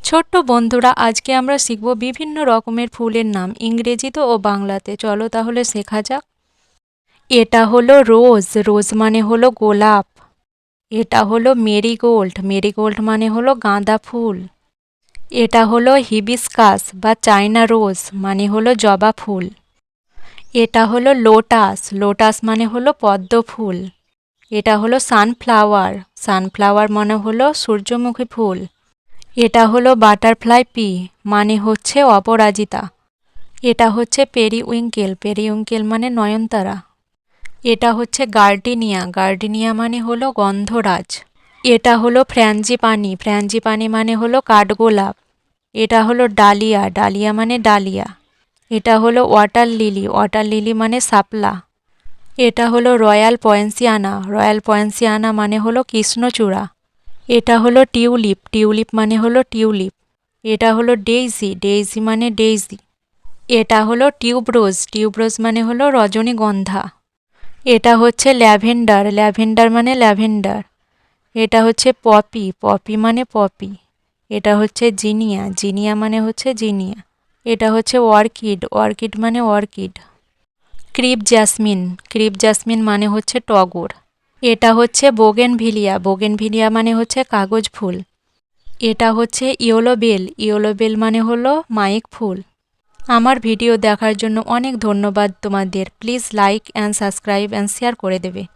ছোট্ট বন্ধুরা, আজকে আমরা শিখব বিভিন্ন রকমের ফুলের নাম ইংরেজিতে ও বাংলাতে। চলো তাহলে শেখা যাক। এটা হলো রোজ, রোজ মানে হলো গোলাপ। এটা হলো মেরিগোল্ড, মেরিগোল্ড মানে হলো গাঁদা ফুল। এটা হলো হিবিস্কাস বা চায়না রোজ মানে হলো জবা ফুল। এটা হলো লোটাস, লোটাস মানে হলো পদ্ম ফুল। এটা হলো সানফ্লাওয়ার, সানফ্লাওয়ার মানে হলো সূর্যমুখী ফুল। এটা হলো বাটারফ্লাই পি মানে হচ্ছে অপরাজিতা। এটা হচ্ছে পেরিউইঙ্কেল, পেরিউইঙ্কেল মানে নয়নতারা। এটা হচ্ছে গার্ডিনিয়া, গার্ডিনিয়া মানে হলো গন্ধরাজ। এটা হলো ফ্র্যাঞ্জিপানি, ফ্র্যাঞ্জিপানি মানে হলো কাঠগোলাপ। এটা হলো ডালিয়া, ডালিয়া মানে ডালিয়া। এটা হলো ওয়াটার লিলি, ওয়াটার লিলি মানে শাপলা। এটা হলো রয়্যাল পয়েন্সিয়ানা, রয়্যাল পয়েন্সিয়ানা মানে হলো কৃষ্ণচূড়া। এটা হলো টিউলিপ, টিউলিপ মানে হলো টিউলিপ। এটা হলো ডেইজি, ডেইজি মানে ডেইজি। এটা হলো টিউবরোজ, টিউবরোজ মানে হলো রজনীগন্ধা। এটা হচ্ছে ল্যাভেন্ডার, ল্যাভেন্ডার মানে ল্যাভেন্ডার। এটা হচ্ছে পপি, পপি মানে পপি। এটা হচ্ছে জিনিয়া, জিনিয়া মানে হচ্ছে জিনিয়া। এটা হচ্ছে অর্কিড, অর্কিড মানে orchid. Creep jasmine, creep jasmine মানে হচ্ছে টগর। এটা হচ্ছে বোগেনভিলিয়া, বোগেনভিলিয়া মানে হচ্ছে কাগজ ফুল। এটা হচ্ছে ইয়েলো বেল, ইয়েলো বেল মানে হলো মাইক ফুল। আমার ভিডিও দেখার জন্য অনেক ধন্যবাদ তোমাদের। Please like and subscribe and share করে দেবে।